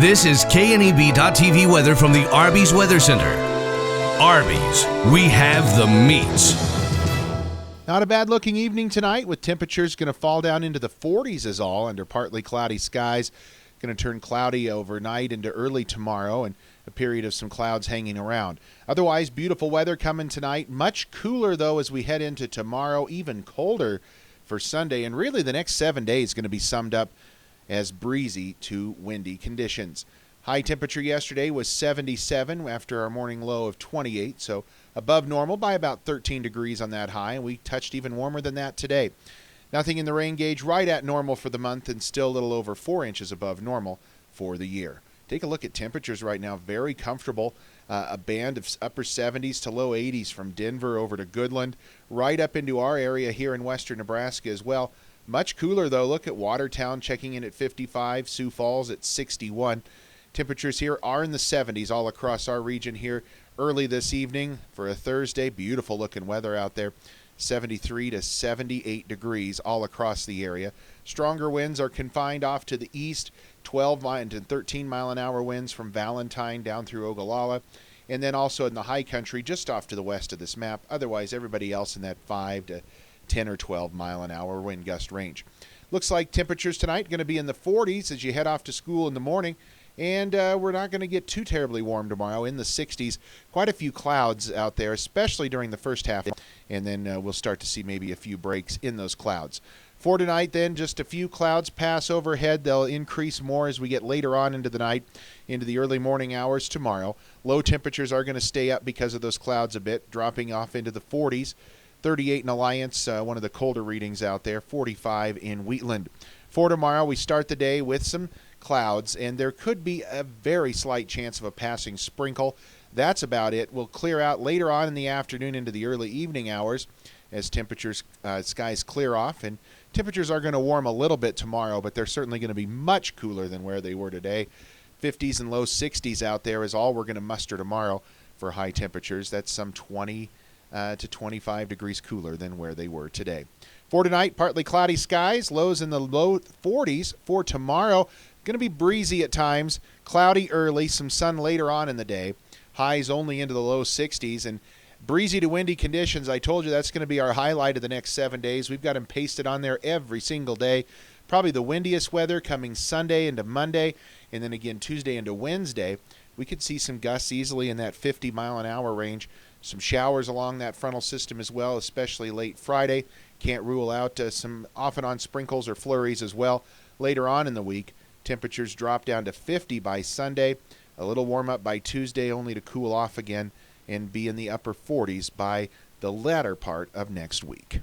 This is KNEB.TV weather from the Arby's Weather Center. Arby's, we have the meats. Not a bad looking evening tonight with temperatures going to fall down into the 40s is all under partly cloudy skies. Going to turn cloudy overnight into early tomorrow and a period of some clouds hanging around. Otherwise, beautiful weather coming tonight. Much cooler, though, as we head into tomorrow, even colder for Sunday. And really the next 7 days going to be summed up as breezy to windy conditions. High temperature yesterday was 77 after our morning low of 28, so above normal by about 13 degrees on that high, and we touched even warmer than that today. Nothing in the rain gauge, right at normal for the month and still a little over 4 inches above normal for the year. Take a look at temperatures right now, very comfortable. A band of upper 70s to low 80s from Denver over to Goodland, right up into our area here in western Nebraska as well. Much cooler, though. Look at Watertown checking in at 55, Sioux Falls at 61. Temperatures here are in the 70s all across our region here early this evening for a Thursday. Beautiful looking weather out there. 73 to 78 degrees all across the area. Stronger winds are confined off to the east, 12 and 13 mile an hour winds from Valentine down through Ogallala, and then also in the high country just off to the west of this map. Otherwise, everybody else in that 5 to 10 or 12 mile an hour wind gust range. Looks like temperatures tonight going to be in the 40s as you head off to school in the morning. And we're not going to get too terribly warm tomorrow, in the 60s. Quite a few clouds out there, especially during the first half. And then we'll start to see maybe a few breaks in those clouds. For tonight, then, just a few clouds pass overhead. They'll increase more as we get later on into the night, into the early morning hours tomorrow. Low temperatures are going to stay up because of those clouds a bit, dropping off into the 40s. 38 in Alliance, one of the colder readings out there, 45 in Wheatland. For tomorrow, we start the day with some clouds, and there could be a very slight chance of a passing sprinkle. That's about it. We'll clear out later on in the afternoon into the early evening hours as temperatures, skies clear off, and temperatures are going to warm a little bit tomorrow, but they're certainly going to be much cooler than where they were today. 50s and low 60s out there is all we're going to muster tomorrow for high temperatures. That's some 20 to 25 degrees cooler than where they were today. For tonight, partly cloudy skies, lows in the low 40s. For tomorrow, going to be breezy at times, cloudy early, some sun later on in the day, highs only into the low 60s, and breezy to windy conditions. I told you that's going to be our highlight of the next 7 days. We've got them pasted on there every single day. Probably the windiest weather coming Sunday into Monday, and then again Tuesday into Wednesday. We could see some gusts easily in that 50 mile an hour range. Some showers along that frontal system as well, especially late Friday. Can't rule out some off and on sprinkles or flurries as well later on in the week. Temperatures drop down to 50 by Sunday, a little warm up by Tuesday, only to cool off again and be in the upper 40s by the latter part of next week.